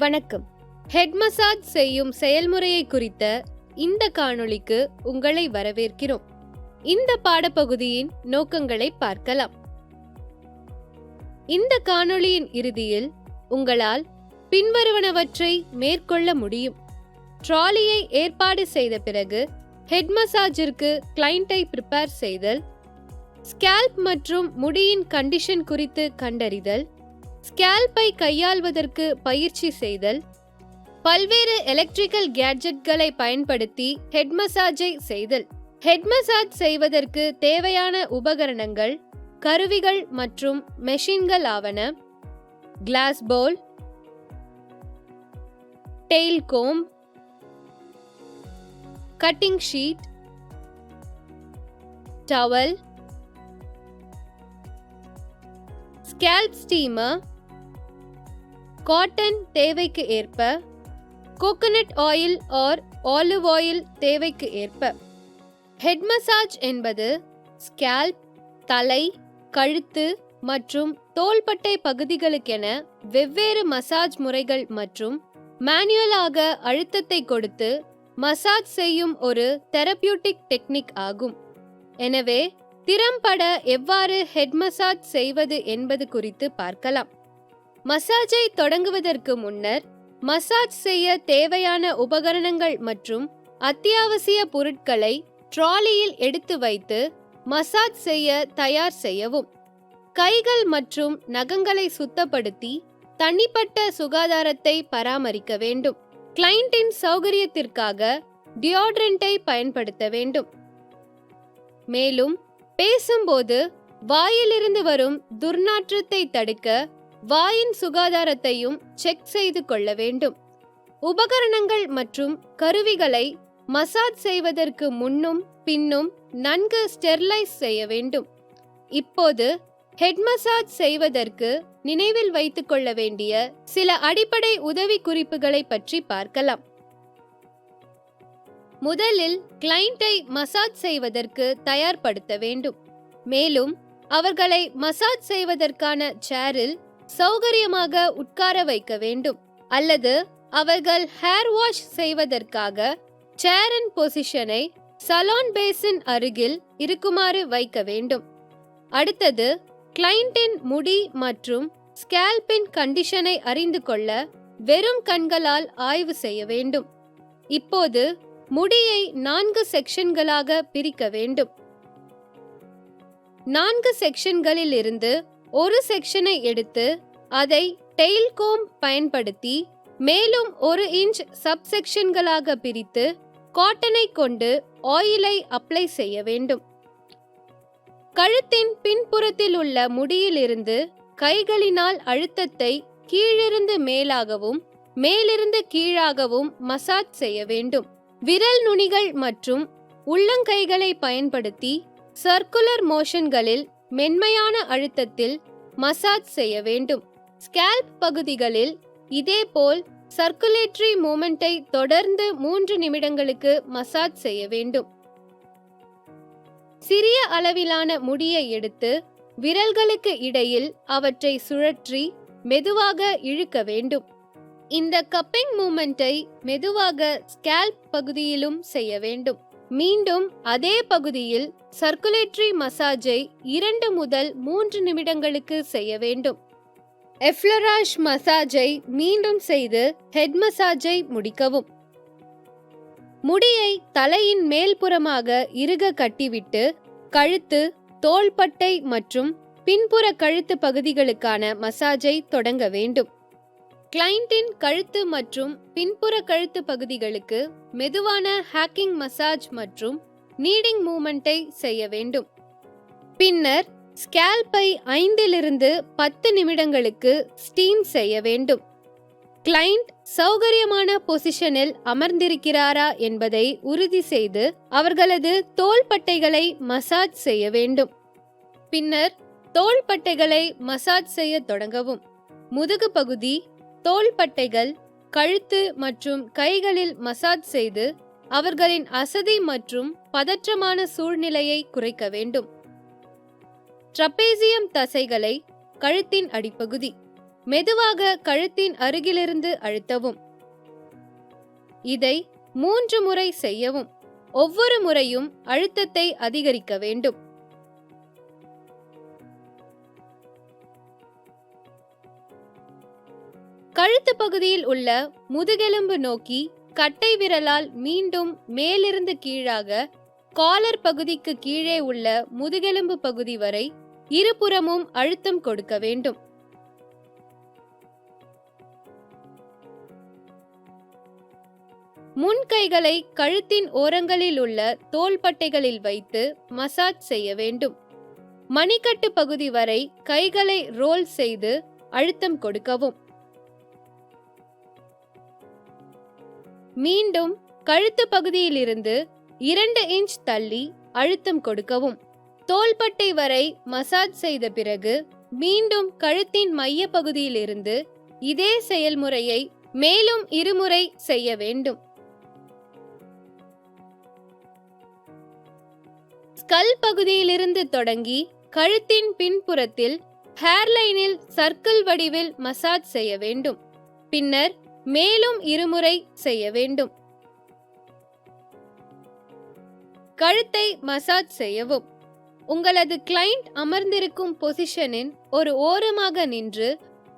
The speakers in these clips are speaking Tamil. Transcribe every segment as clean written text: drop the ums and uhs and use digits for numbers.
வணக்கம். ஹெட் மசாஜ் செய்யும் செயல்முறையை குறித்த இந்த காணொளிக்கு உங்களை வரவேற்கிறோம். இந்த பாடப்பகுதியின் நோக்கங்களை பார்க்கலாம். இந்த காணொளியின் இறுதியில் உங்களால் பின்வருவனவற்றை மேற்கொள்ள முடியும். ட்ராலியை ஏற்பாடு செய்த பிறகு ஹெட் மசாஜிற்கு கிளையண்டை ப்ரிப்பேர் செய்தல், ஸ்கேல்ப் மற்றும் முடியின் கண்டிஷன் குறித்து கண்டறிதல், ஸ்கேல்பை கையாள்வதற்கு பயிற்சி செய்தல், பல்வேறு எலக்ட்ரிக்கல் கேட்ஜெட்களை பயன்படுத்தி ஹெட் மசாஜை செய்தல். ஹெட் மசாஜ் செய்வதற்கு தேவையான உபகரணங்கள், கருவிகள் மற்றும் மெஷின்கள் ஆவன: glass bowl, tail comb, cutting sheet, towel, scalp steamer, cotton தேவைக்கு ஏற்ப, coconut oil or olive oil தேவைக்கு ஏற்ப. ஹெட் மசாஜ் என்பது ஸ்கேல்ப், தலை, கழுத்து மற்றும் தோள்பட்டை பகுதிகளுக்கென வெவ்வேறு மசாஜ் முறைகள் மற்றும் மேனுவலாக அழுத்தத்தை கொடுத்து மசாஜ் செய்யும் ஒரு தெரபியூட்டிக் டெக்னிக் ஆகும். எனவே திறம்பட எவ்வாறு ஹெட் மசாஜ் செய்வது என்பது குறித்து பார்க்கலாம். மசாஜை தொடங்குவதற்கு முன்னர் மசாஜ் செய்ய தேவையான உபகரணங்கள் மற்றும் அத்தியாவசிய பொருட்களை ட்ராலியில் எடுத்து வைத்து மசாஜ் செய்ய தயார் செய்யவும். கைகள் மற்றும் நகங்களை சுத்தப்படுத்தி தனிப்பட்ட சுகாதாரத்தை பராமரிக்க வேண்டும். கிளையண்டின் சௌகரியத்திற்காக டியோட்ரண்ட்டை பயன்படுத்த வேண்டும். மேலும் பேசும்போது வாயிலிருந்து வரும் துர்நாற்றத்தை தடுக்க வாயின் சுகாதாரத்தையும் செக் செய்து கொள்ள வேண்டும். உபகரணங்கள் மற்றும் கருவிகளை மசாஜ் செய்வதற்கு முன்னும் பின்னும் நன்கு ஸ்டெர்லைஸ் செய்ய வேண்டும். இப்போது ஹெட் மசாஜ் செய்வதற்கு நினைவில் வைத்துக் கொள்ள வேண்டிய சில அடிப்படை உதவி குறிப்புகளை பற்றி பார்க்கலாம். முதலில் கிளையண்டை மசாஜ் செய்வதற்கு தயார்படுத்த வேண்டும். மேலும் அவர்களை மசாஜ் செய்வதற்கான சேரில் சௌகரியமாக உட்கார வைக்க வேண்டும், அல்லது அவர்கள் ஹேர் வாஷ் செய்வதற்காக சேர் அண்ட் பொசிஷனை சலோன் பேசின் அருகில் இருக்குமாறு வைக்க வேண்டும். அடுத்தது, கிளையண்டின் முடி மற்றும் ஸ்கேல்பின் கண்டிஷனை அறிந்து கொள்ள வெறும் கண்களால் ஆய்வு செய்ய வேண்டும். இப்போது முடியை 4 செக்ஷன்களாக பிரிக்க வேண்டும். 4 செக்ஷன்களில் இருந்து ஒரு செக்ஷனை எடுத்து அதை டெயில் கோம்ப் பயன்படுத்தி மேலும் 1 இன்ச் சப்செக்ஷன்களாக பிரித்து காட்டனை கொண்டு ஆயிலை அப்ளை செய்ய வேண்டும். கழுத்தின் பின்புறத்தில் உள்ள முடியிலிருந்து கைகளினால் அழுத்தத்தை கீழிருந்து மேலாகவும் மேலிருந்து கீழாகவும் மசாஜ் செய்ய வேண்டும். விரல் நுனிகள் மற்றும் உள்ளங்கைகளை பயன்படுத்தி சர்க்குலர் மோஷன்களில் மென்மையான அழுத்தத்தில் மசாஜ் செய்ய வேண்டும். ஸ்கேல்ப் பகுதிகளில் இதேபோல் சர்க்குலேட்டரி மூமெண்டை தொடர்ந்து 3 நிமிடங்களுக்கு மசாஜ் செய்ய வேண்டும். சிறிய அளவிலான முடியை எடுத்து விரல்களுக்கு இடையில் அவற்றை சுழற்றி மெதுவாக இழுக்க வேண்டும். இந்த கப்பிங் மூமெண்டை மெதுவாக ஸ்கேல்ப் பகுதியிலும் செய்ய வேண்டும். மீண்டும் அதே பகுதியில் சர்க்குலேட்டரி மசாஜை 2 முதல் 3 நிமிடங்களுக்கு செய்ய வேண்டும். எஃப்ளராஷ் மசாஜை மீண்டும் செய்து ஹெட் மசாஜை முடிக்கவும். முடியை தலையின் மேல்புறமாக இறுக கட்டிவிட்டு கழுத்து, தோள்பட்டை மற்றும் பின்புற கழுத்து பகுதிகளுக்கான மசாஜை தொடங்க வேண்டும். கிளையண்டின் கழுத்து மற்றும் பின்புற கழுத்து பகுதிகளுக்கு மெதுவான ஹேக்கிங் மசாஜ் மற்றும் நீடிங் மூமெண்டை செய்ய வேண்டும். பின்னர் ஸ்கேல்பை 5 to 10 நிமிடங்களுக்கு ஸ்டீம் செய்ய வேண்டும். கிளையண்ட் சௌகரியமான பொசிஷனில் அமர்ந்திருக்கிறாரா என்பதை உறுதி செய்து அவர்களது தோள்பட்டைகளை மசாஜ் செய்ய வேண்டும். பின்னர் தோள்பட்டைகளை மசாஜ் செய்ய தொடங்கவும். முதுகு பகுதி, தோள்பட்டைகள், கழுத்து மற்றும் கைகளில் மசாஜ் செய்து அவர்களின் அசதி மற்றும் பதற்றமான சூழ்நிலையை குறைக்க வேண்டும். ட்ரபேசியம் தசைகளை, கழுத்தின் அடிப்பகுதி, மெதுவாக கழுத்தின் அருகிலிருந்து அழுத்தவும். இதை 3 முறை செய்யவும். ஒவ்வொரு முறையும் அழுத்தத்தை அதிகரிக்க வேண்டும். கழுத்து பகுதியில் உள்ள முதுகெலும்பு நோக்கி கட்டை விரலால் மீண்டும் மேலிருந்து கீழாக காலர் பகுதிக்கு கீழே உள்ள முதுகெலும்பு பகுதி வரை இருபுறமும் அழுத்தம் கொடுக்க வேண்டும். முன் கைகளை கழுத்தின் ஓரங்களில் உள்ள தோள்பட்டைகளில் வைத்து மசாஜ் செய்ய வேண்டும். மணிக்கட்டு பகுதி வரை கைகளை ரோல் செய்து அழுத்தம் கொடுக்கவும். மீண்டும் கழுத்து பகுதியிலிருந்து 2 இன்ச் தள்ளி அழுத்தம் கொடுக்கவும். தோள்பட்டை வரை மசாஜ் செய்த பிறகு மீண்டும் கழுத்தின் மைய பகுதியிலிருந்து இதே செயல்முறையை மேலும் 2 முறை செய்ய வேண்டும். ஸ்கல் பகுதியிலிருந்து தொடங்கி கழுத்தின் பின்புறத்தில் ஹேர்லைனில் சர்க்கிள் வடிவில் மசாஜ் செய்ய வேண்டும். பின்னர் மேலும் 2 முறை செய்ய வேண்டும். கழுத்தை மசாஜ் செய்யவும். உங்களது கிளையண்ட் அமர்ந்திருக்கும் பொசிஷனின் ஒரு ஓரமாக நின்று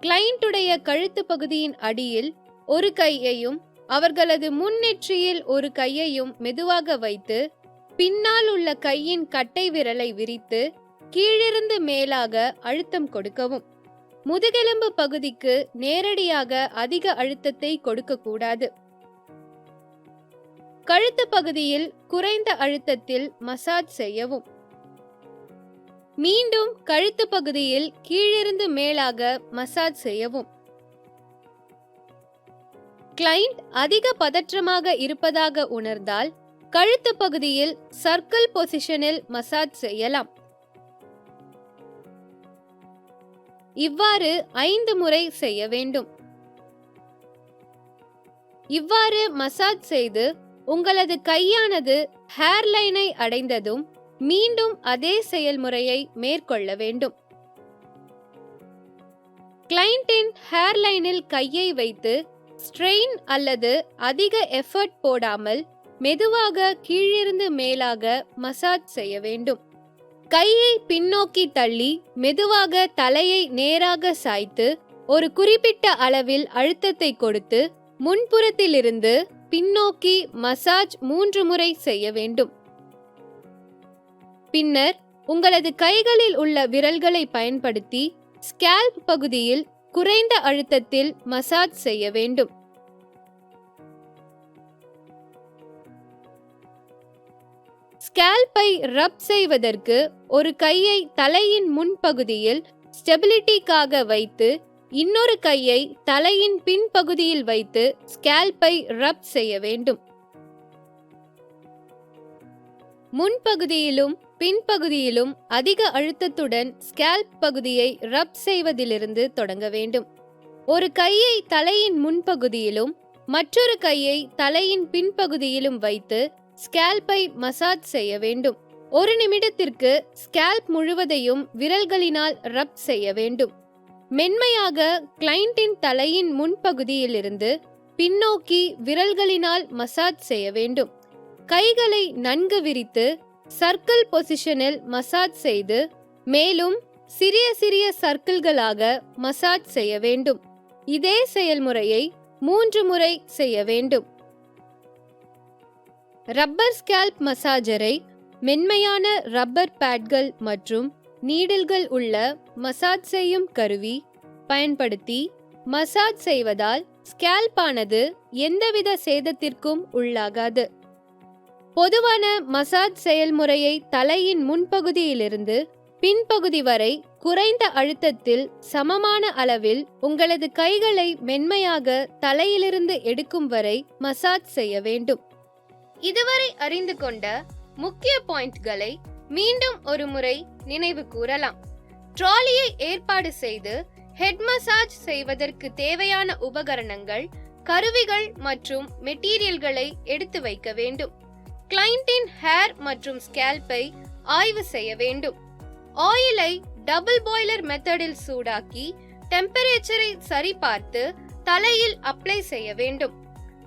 கிளையண்டுடைய கழுத்து பகுதியின் அடியில் ஒரு கையையும் அவர்களது முன்னெற்றியில் ஒரு கையையும் மெதுவாக வைத்து பின்னால் உள்ள கையின் கட்டை விரலை விரித்து கீழிருந்து மேலாக அழுத்தம் கொடுக்கவும். முதுகெலும்பு பகுதிக்கு நேரடியாக அதிக அழுத்தத்தை கொடுக்கக்கூடாது. கழுத்து பகுதியில் குறைந்த அழுத்தத்தில் மசாஜ் செய்யவும். மீண்டும் கழுத்து பகுதியில் கீழிருந்து மேலாக மசாஜ் செய்யவும். கிளையண்ட் அதிக பதற்றமாக இருப்பதாக உணர்ந்தால் கழுத்து பகுதியில் சர்க்கிள் பொசிஷனில் மசாஜ் செய்யலாம். இவ்வாறு 5 முறை செய்ய வேண்டும். இவ்வாறு மசாஜ் செய்து உங்களது கையானது ஹேர்லைனை அடைந்ததும் மீண்டும் அதே செயல்முறையை மேற்கொள்ள வேண்டும். கிளையண்டின் ஹேர்லைனில் கையை வைத்து ஸ்ட்ரெயின் அல்லது அதிக எஃபர்ட் போடாமல் மெதுவாக கீழிருந்து மேலாக மசாஜ் செய்ய வேண்டும். கையை பின்னோக்கி தள்ளி மெதுவாக தலையை நேராக சாய்த்து ஒரு குறிப்பிட்ட அளவில் அழுத்தத்தை கொடுத்து முன்புறத்திலிருந்து பின்னோக்கி மசாஜ் 3 முறை செய்ய வேண்டும். பின்னர் உங்களது கைகளில் உள்ள விரல்களை பயன்படுத்தி ஸ்கேல்ப் பகுதியில் குறைந்த அழுத்தத்தில் மசாஜ் செய்ய வேண்டும். ஸ்கேல்பை ரப் செய்வதற்கு ஒரு கையை தலையின் முன்பகுதியில் ஸ்டெபிலிட்டிக்காக வைத்து இன்னொரு கையை தலையின் பின்பகுதியில் வைத்து ஸ்கேல்பை ரப் செய்ய வேண்டும். முன்பகுதியிலும் பின்பகுதியிலும் அதிக அழுத்தத்துடன் ஸ்கேல்ப் பகுதியை ரப் செய்வதிலிருந்து தொடங்க வேண்டும். ஒரு கையை தலையின் முன்பகுதியிலும் மற்றொரு கையை தலையின் பின்பகுதியிலும் வைத்து ஸ்கேல்பை மசாஜ் செய்ய வேண்டும். 1 நிமிடத்திற்கு ஸ்கேல்ப் முழுவதையும் விரல்களினால் ரப் செய்ய வேண்டும். மென்மையாக கிளையண்டின் தலையின் முன்பகுதியிலிருந்து பின்னோக்கி விரல்களினால் மசாஜ் செய்ய வேண்டும். கைகளை நன்கு விரித்து சர்க்கிள் பொசிஷனில் மசாஜ் செய்து மேலும் சிறிய சிறிய சர்க்கிள்களாக மசாஜ் செய்ய வேண்டும். இதே செயல்முறையை 3 முறை செய்ய வேண்டும். ரப்பர் ஸ்கேல்ப் மசாஜரை மென்மையான ரப்பர் பேட்கள் மற்றும் நீடில்கள் உள்ள மசாஜ் செய்யும் கருவி பயன்படுத்தி மசாஜ் செய்வதால் ஸ்கேல்பானது எந்தவித சேதத்திற்கும் உள்ளாகாது. பொதுவான மசாஜ் செயல்முறையை தலையின் முன்பகுதியிலிருந்து பின்பகுதி வரை குறைந்த அழுத்தத்தில் சமமான அளவில் உங்களது கைகளை மென்மையாக தலையிலிருந்து எடுக்கும் வரை மசாஜ் செய்ய வேண்டும். இதுவரை அறிந்து கொண்ட முக்கிய பாயிண்ட்களை மீண்டும் ஒரு முறை நினைவு கூறலாம். ட்ராலியை ஏற்பாடு செய்து ஹெட் மசாஜ் செய்வதற்கு தேவையான உபகரணங்கள், கருவிகள் மற்றும் மெட்டீரியல்களை எடுத்து வைக்க வேண்டும். கிளையண்டின் ஹேர் மற்றும் ஸ்கேல்பை ஆய்வு செய்ய வேண்டும். ஆயிலை டபுள் பாய்லர் மெத்தடில் சூடாக்கி டெம்பரேச்சரை சரிபார்த்து தலையில் அப்ளை செய்ய வேண்டும்.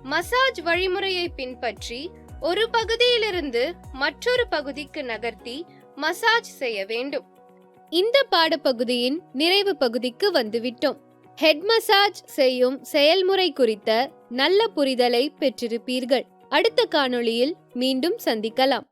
மசாஜ் வழிமுறையை பின்பற்றி ஒரு பகுதியிலிருந்து மற்றொரு பகுதிக்கு நகர்த்தி மசாஜ் செய்ய வேண்டும். இந்த பாடப்பகுதியின் நிறைவு பகுதிக்கு வந்துவிட்டோம். ஹெட் மசாஜ் செய்யும் செயல்முறை குறித்த நல்ல புரிதலை பெற்றிருப்பீர்கள். அடுத்த காணொளியில் மீண்டும் சந்திக்கலாம்.